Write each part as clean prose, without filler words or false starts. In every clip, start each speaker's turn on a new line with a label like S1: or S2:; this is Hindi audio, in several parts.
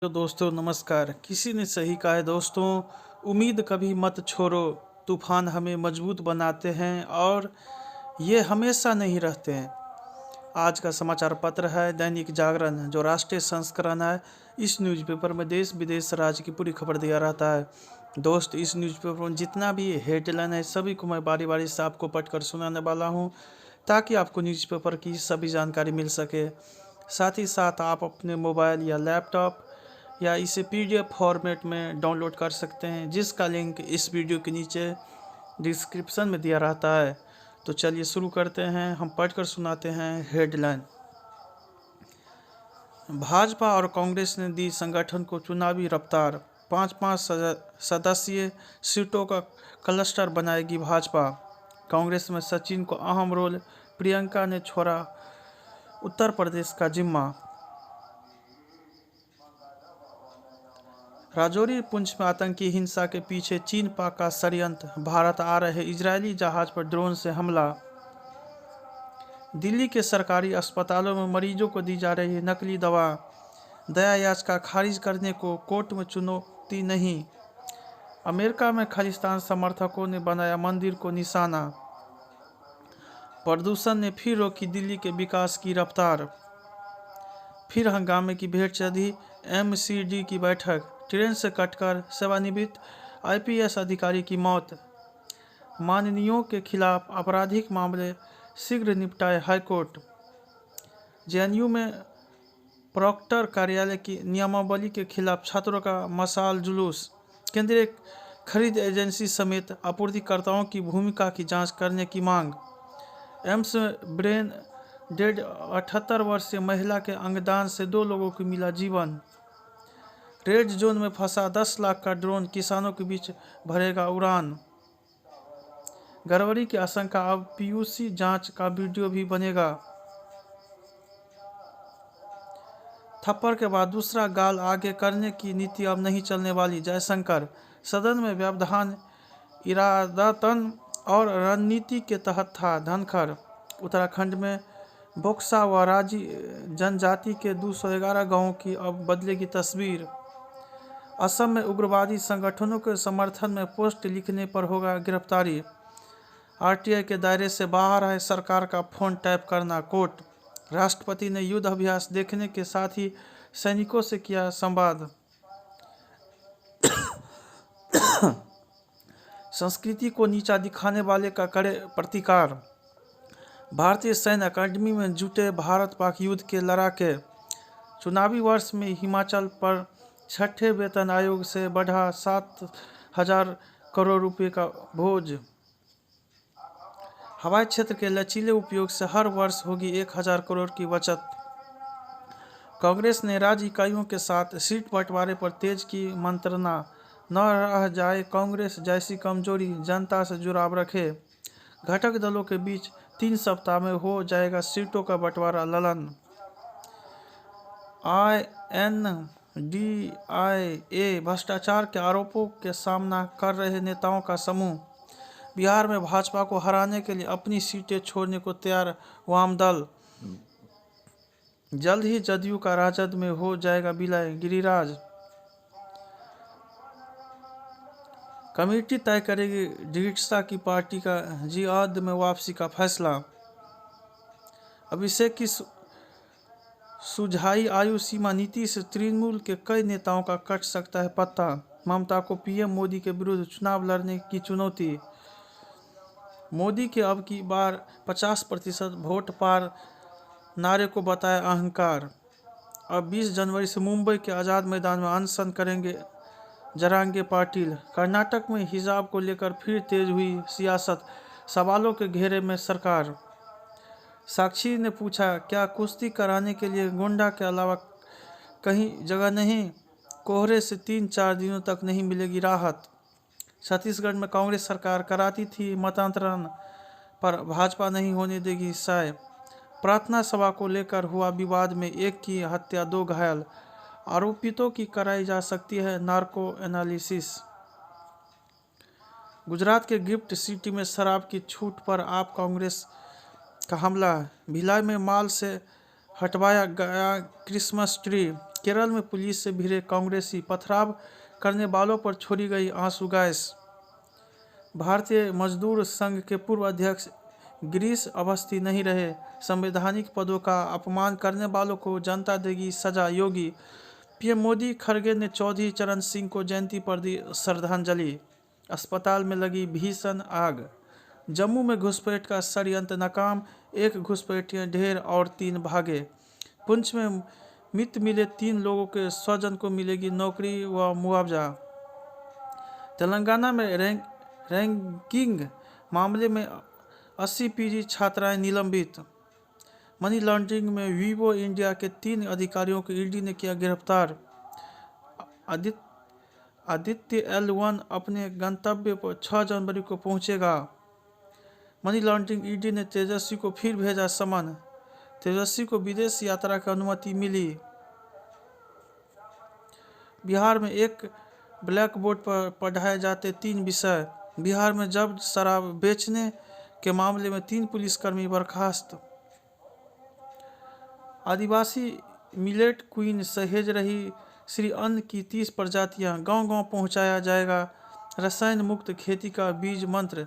S1: तो दोस्तों नमस्कार। किसी ने सही कहा है दोस्तों, उम्मीद कभी मत छोड़ो। तूफान हमें मजबूत बनाते हैं और ये हमेशा नहीं रहते हैं। आज का समाचार पत्र है दैनिक जागरण, जो राष्ट्रीय संस्करण है। इस न्यूज़पेपर में देश विदेश राज्य की पूरी खबर दिया रहता है। दोस्त, इस न्यूज़पेपर में जितना भी हेडलाइन है सभी को मैं बारी बारी से आपको पढ़कर सुनाने वाला हूँ, ताकि आपको न्यूज़पेपर की सभी जानकारी मिल सके। साथ ही साथ आप अपने मोबाइल या लैपटॉप या इसे पीडीएफ फॉर्मेट में डाउनलोड कर सकते हैं, जिसका लिंक इस वीडियो के नीचे डिस्क्रिप्शन में दिया रहता है। तो चलिए शुरू करते हैं। हम पढ़कर सुनाते हैं हेडलाइन। भाजपा और कांग्रेस ने दी संगठन को चुनावी रफ्तार। 5-5 सदस्यीय सीटों का क्लस्टर बनाएगी भाजपा। कांग्रेस में सचिन को अहम रोल, प्रियंका ने छोड़ा उत्तर प्रदेश का जिम्मा। राजौरी पुंछ में आतंकी हिंसा के पीछे चीन पाक का षड्यंत्र। भारत आ रहे इजरायली जहाज पर ड्रोन से हमला। दिल्ली के सरकारी अस्पतालों में मरीजों को दी जा रही है नकली दवा। दया याचिका खारिज करने को कोर्ट में चुनौती नहीं। अमेरिका में खालिस्तान समर्थकों ने बनाया मंदिर को निशाना। प्रदूषण ने फिर रोकी दिल्ली के विकास की रफ्तार। फिर हंगामे की भेंट चढ़ी एमसीडी की बैठक। ट्रेन से कटकर सेवानिवृत्त आईपीएस अधिकारी की मौत। माननीयों के खिलाफ आपराधिक मामले शीघ्र निपटाए हाईकोर्ट। जेएनयू में प्रॉक्टर कार्यालय की नियमावली के खिलाफ छात्रों का मशाल जुलूस। केंद्रीय खरीद एजेंसी समेत आपूर्तिकर्ताओं की भूमिका की जांच करने की मांग। एम्स में ब्रेन डेड 78 वर्षीय महिला के अंगदान से 2 लोगों को मिला जीवन। रेड जोन में फंसा 10 लाख का ड्रोन, किसानों के बीच भरेगा उड़ान। गड़बड़ी की आशंका, अब पीयूसी जांच का वीडियो भी बनेगा। थप्पड़ के बाद दूसरा गाल आगे करने की नीति अब नहीं चलने वाली, जयशंकर। सदन में व्यवधान इरादतन और रणनीति के तहत था, धनखड़। उत्तराखंड में बोक्सा व राजी जनजाति के 211 गांवों की अब बदलेगी तस्वीर। असम में उग्रवादी संगठनों के समर्थन में पोस्ट लिखने पर होगा गिरफ्तारी। आरटीआई के दायरे से बाहर है सरकार का फोन टैप करना, कोर्ट। राष्ट्रपति ने युद्ध अभ्यास देखने के साथ ही सैनिकों से किया संवाद। संस्कृति को नीचा दिखाने वाले का करे प्रतिकार। भारतीय सैन्य अकादमी में जुटे भारत पाक युद्ध के लड़ाके। चुनावी वर्ष में हिमाचल पर छठे वेतन आयोग से बढ़ा 7,000 करोड़ रुपए का बोझ। हवाई क्षेत्र के लचीले उपयोग से हर वर्ष होगी 1,000 करोड़ की बचत। कांग्रेस ने राज्य इकाइयों के साथ सीट बंटवारे पर तेज की मंत्रणा। न रह जाए कांग्रेस जैसी कमजोरी, जनता से जुड़ाव रखे। घटक दलों के बीच 3 सप्ताह में हो जाएगा सीटों का बंटवारा, ललन। INDIA भ्रष्टाचार के आरोपों के सामना कर रहे नेताओं का समूह। बिहार में भाजपा को हराने के लिए अपनी सीटें छोड़ने को तैयार वाम दल। जल्द ही जदयू का राजद में हो जाएगा विलय, गिरिराज। कमेटी तय करेगी ढींढसा की पार्टी का जिहाद में वापसी का फैसला। अभिषेक की सुझाई आयु सीमा नीति से तृणमूल के कई नेताओं का कट सकता है पत्ता। ममता को पीएम मोदी के विरुद्ध चुनाव लड़ने की चुनौती। मोदी के अब की बार 50% वोट पार नारे को बताया अहंकार। अब 20 जनवरी से मुंबई के आज़ाद मैदान में अनशन करेंगे जरांगे पाटिल। कर्नाटक में हिजाब को लेकर फिर तेज हुई सियासत, सवालों के घेरे में सरकार। साक्षी ने पूछा, क्या कुश्ती कराने के लिए गोंडा के अलावा कहीं जगह नहीं? कोहरे से 3-4 दिनों तक नहीं मिलेगी राहत। छत्तीसगढ़ में कांग्रेस सरकार कराती थी मतांतरण, पर भाजपा नहीं होने देगी हिस्सा। प्रार्थना सभा को लेकर हुआ विवाद में एक की हत्या, 2 घायल। आरोपितों की कराई जा सकती है नार्को एनालिसिस। गुजरात के गिफ्ट सिटी में शराब की छूट पर आप कांग्रेस का हमला। भिलाई में माल से हटवाया गया क्रिसमस ट्री। केरल में पुलिस से भिड़े कांग्रेसी, पथराव करने वालों पर छोड़ी गई आंसू गैस। भारतीय मजदूर संघ के पूर्व अध्यक्ष गिरीश अवस्थी नहीं रहे, संवैधानिक पदों का अपमान करने वालों को जनता देगी सजा, योगी। पीएम मोदी, खड़गे ने चौधरी चरण सिंह को जयंती पर दी श्रद्धांजलि। अस्पताल में लगी भीषण आग। जम्मू में घुसपैठ का षड्यंत्र नाकाम, एक घुसपैठिए ढेर और 3 भागे। पुंछ में मृत मिले 3 लोगों के स्वजन को मिलेगी नौकरी व मुआवजा। तेलंगाना में रैंकिंग मामले में 80 पीजी छात्राएं निलंबित। मनी लॉन्ड्रिंग में वीवो इंडिया के 3 अधिकारियों को ईडी ने किया गिरफ्तार। आदित्य L1 अपने गंतव्य पर 6 जनवरी को पहुंचेगा। मनी लॉन्ड्रिंग ईडी ने तेजस्वी को फिर भेजा समन। तेजस्वी को विदेश यात्रा की अनुमति मिली। बिहार में एक ब्लैक बोर्ड पर पढ़ाए जाते 3 विषय। बिहार में जब्त शराब बेचने के मामले में 3 पुलिसकर्मी बर्खास्त। आदिवासी मिलेट क्वीन सहेज रही श्री अन्न की 30 प्रजातियां, गांव-गांव पहुंचाया जाएगा रसायन मुक्त खेती का बीज मंत्र।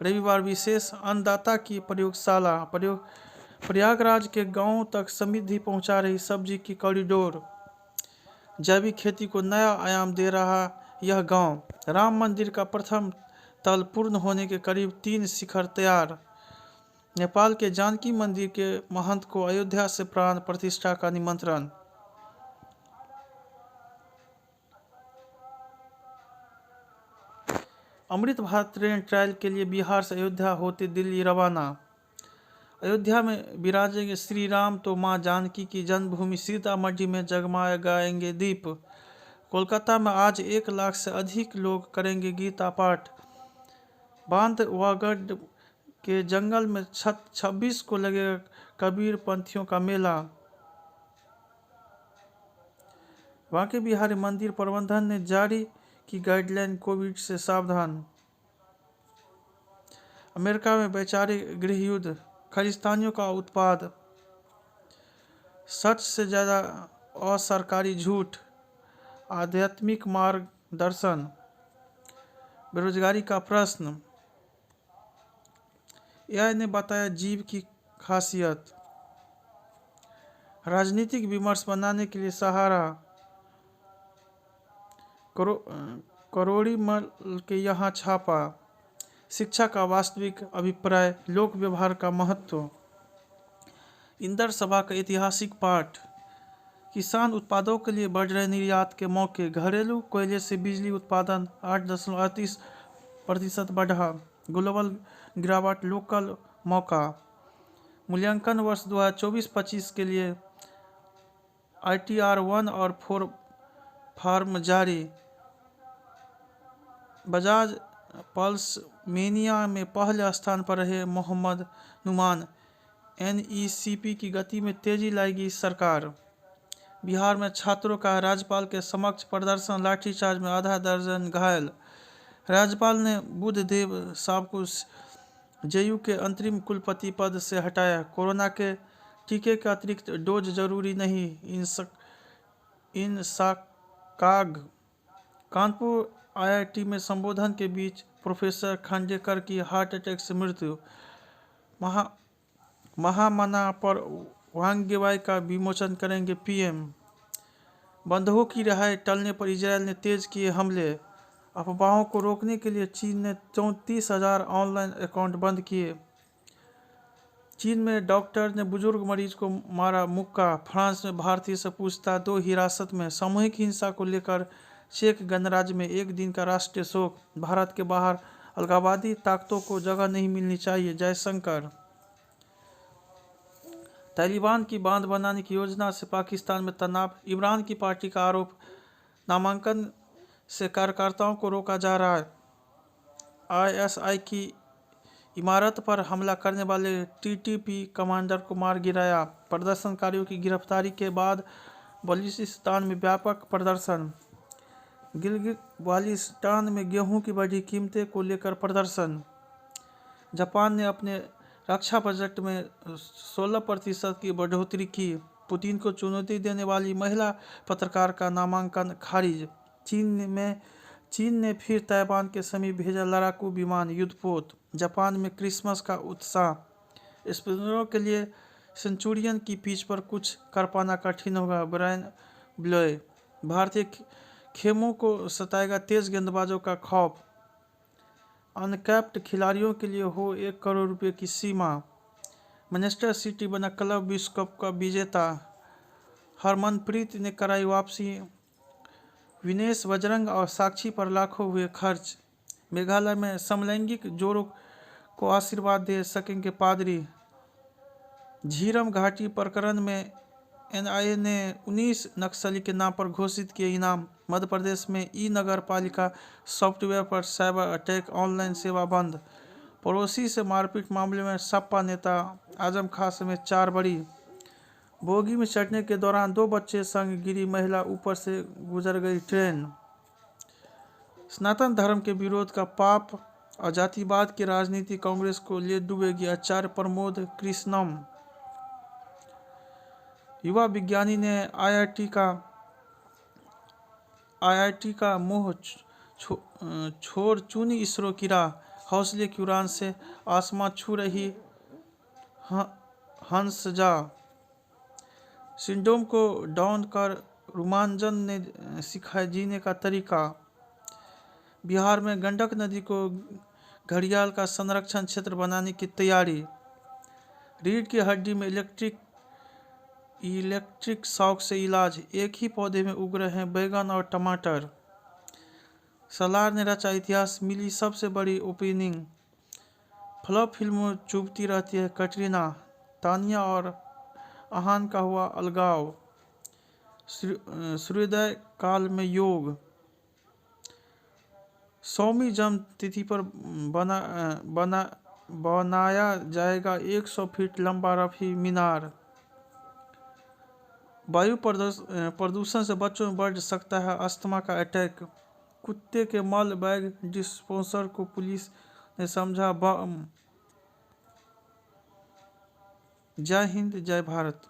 S1: रविवार विशेष अन्नदाता की प्रयोगशाला। प्रयागराज के गांवों तक समृद्धि पहुंचा रही सब्जी की कॉरिडोर। जैविक खेती को नया आयाम दे रहा यह गांव। राम मंदिर का प्रथम तल पूर्ण होने के करीब 3 शिखर तैयार। नेपाल के जानकी मंदिर के महंत को अयोध्या से प्राण प्रतिष्ठा का निमंत्रण। अमृत भारत ट्रेन ट्रायल के लिए बिहार से अयोध्या होते दिल्ली रवाना। अयोध्या में विराजेंगे श्री राम तो मां जानकी की जन्मभूमि सीतामढ़ी में जगमगाएंगे दीप। कोलकाता में आज 1 लाख से अधिक लोग करेंगे गीता पाठ। बांधवगढ़ के जंगल में 26 को लगेगा कबीर पंथियों का मेला। बांके बिहारी मंदिर प्रबंधन ने जारी की गाइडलाइन, कोविड से सावधान। अमेरिका में वैचारिक गृह युद्ध, खालिस्तानियों का उत्पाद। सच से ज़्यादा असरकारी झूठ, आध्यात्मिक मार्गदर्शन। बेरोजगारी का प्रश्न, एआई ने बताया जीव की खासियत। राजनीतिक विमर्श बनाने के लिए सहारा। करोड़ीमल के यहाँ छापा। शिक्षा का वास्तविक अभिप्राय, लोक व्यवहार का महत्व। इंदर सभा का ऐतिहासिक पाठ। किसान उत्पादों के लिए बढ़ रहे निर्यात के मौके। घरेलू कोयले से बिजली उत्पादन 8.38% बढ़ा। ग्लोबल गिरावट, लोकल मौका। मूल्यांकन वर्ष 2024-25 के लिए ITR 1 और 4 फॉर्म जारी। बजाज पल्स मेनिया में पहले स्थान पर रहे मोहम्मद नुमान। NECP की गति में तेजी लाएगी सरकार। बिहार में छात्रों का राज्यपाल के समक्ष प्रदर्शन, लाठीचार्ज में आधा दर्जन घायल। राज्यपाल ने बुद्धदेव साहब को JU के अंतरिम कुलपति पद से हटाया। कोरोना के टीके का अतिरिक्त डोज जरूरी नहीं, इंसाकाग। कानपुर IIT में संबोधन के बीच प्रोफेसर खांडेकर की हार्ट अटैक से मृत्यु। महामना पर वांगेवाई का विमोचन करेंगे PM। बंधुओं की रिहाई टलने पर इजरायल ने तेज किए हमले। अफवाहों को रोकने के लिए चीन ने 34,000 ऑनलाइन अकाउंट बंद किए। चीन में डॉक्टर ने बुजुर्ग मरीज को मारा मुक्का। फ्रांस में भारतीय से पूछताछ, 2 हिरासत में। सामूहिक हिंसा को लेकर चेक गणराज्य में 1 दिन का राष्ट्रीय शोक। भारत के बाहर अलगाववादी ताकतों को जगह नहीं मिलनी चाहिए, जयशंकर। तालिबान की बांध बनाने की योजना से पाकिस्तान में तनाव। इमरान की पार्टी का आरोप, नामांकन से कार्यकर्ताओं को रोका जा रहा है। ISI की इमारत पर हमला करने वाले TTP कमांडर को मार गिराया। प्रदर्शनकारियों की गिरफ्तारी के बाद बलूचिस्तान में व्यापक प्रदर्शन। गिलगित-बाल्टिस्तान में गेहूं की बढ़ी कीमतें को लेकर प्रदर्शन। जापान ने अपने रक्षा बजट में 16% की बढ़ोतरी की। पुतिन को चुनौती देने वाली महिला पत्रकार का नामांकन खारिज। चीन ने फिर ताइवान के समीप भेजा लड़ाकू विमान युद्धपोत। जापान में क्रिसमस का उत्साह। स्पिनरों के लिए सेंचुरियन की पिच पर कुछ कर पाना कठिन होगा, ब्रायन ब्लोए। भारतीय खेमों को सताएगा तेज गेंदबाजों का खौफ। अनकैप्ड खिलाड़ियों के लिए हो 1 करोड़ रुपए की सीमा। मैनचेस्टर सिटी बना क्लब विश्व कप का विजेता। हरमनप्रीत ने कराई वापसी। विनेश बजरंग और साक्षी पर लाखों हुए खर्च। मेघालय में समलैंगिक जोड़ों को आशीर्वाद दे सकेंगे पादरी। झीरम घाटी प्रकरण में एनआईए ने 19 नक्सली के नाम पर घोषित किए इनाम। मध्य प्रदेश में ई नगर पालिका सॉफ्टवेयर पर साइबर अटैक, ऑनलाइन सेवा बंद। पड़ोसी से मारपीट मामले में सपा नेता आजम खां समेत 4 बरी। बोगी में चढ़ने के दौरान 2 बच्चे संग गिरी महिला, ऊपर से गुजर गई ट्रेन। सनातन धर्म के विरोध का पाप और जातिवाद की राजनीति कांग्रेस को ले डूबेगी, आचार्य प्रमोद कृष्णम। युवा विज्ञानी ने आईआईटी का मुंह छोड़ चुनी इसरो की राह। हौसले की उड़ान से आसमां छू रही हंसजा। सिंड्रोम को डाउन कर रुमांजन ने सिखाया जीने का तरीका। बिहार में गंडक नदी को घड़ियाल का संरक्षण क्षेत्र बनाने की तैयारी। रीढ़ की हड्डी में इलेक्ट्रिक शॉक से इलाज। एक ही पौधे में उग रहे हैं बैगन और टमाटर। सलार ने रचा इतिहास, मिली सबसे बड़ी ओपनिंग। फ्लॉप फिल्मों चुभती रहती है कटरीना। तानिया और अहान का हुआ अलगाव। सूर्योदय काल में योग। 100वीं जन्म तिथि पर बनाया जाएगा 100 फीट लंबा रफी मीनार। वायु प्रदूषण से बच्चों में बढ़ सकता है अस्थमा का अटैक। कुत्ते के मल बैग डिस्पोजर को पुलिस ने समझा बम। जय हिंद, जय भारत।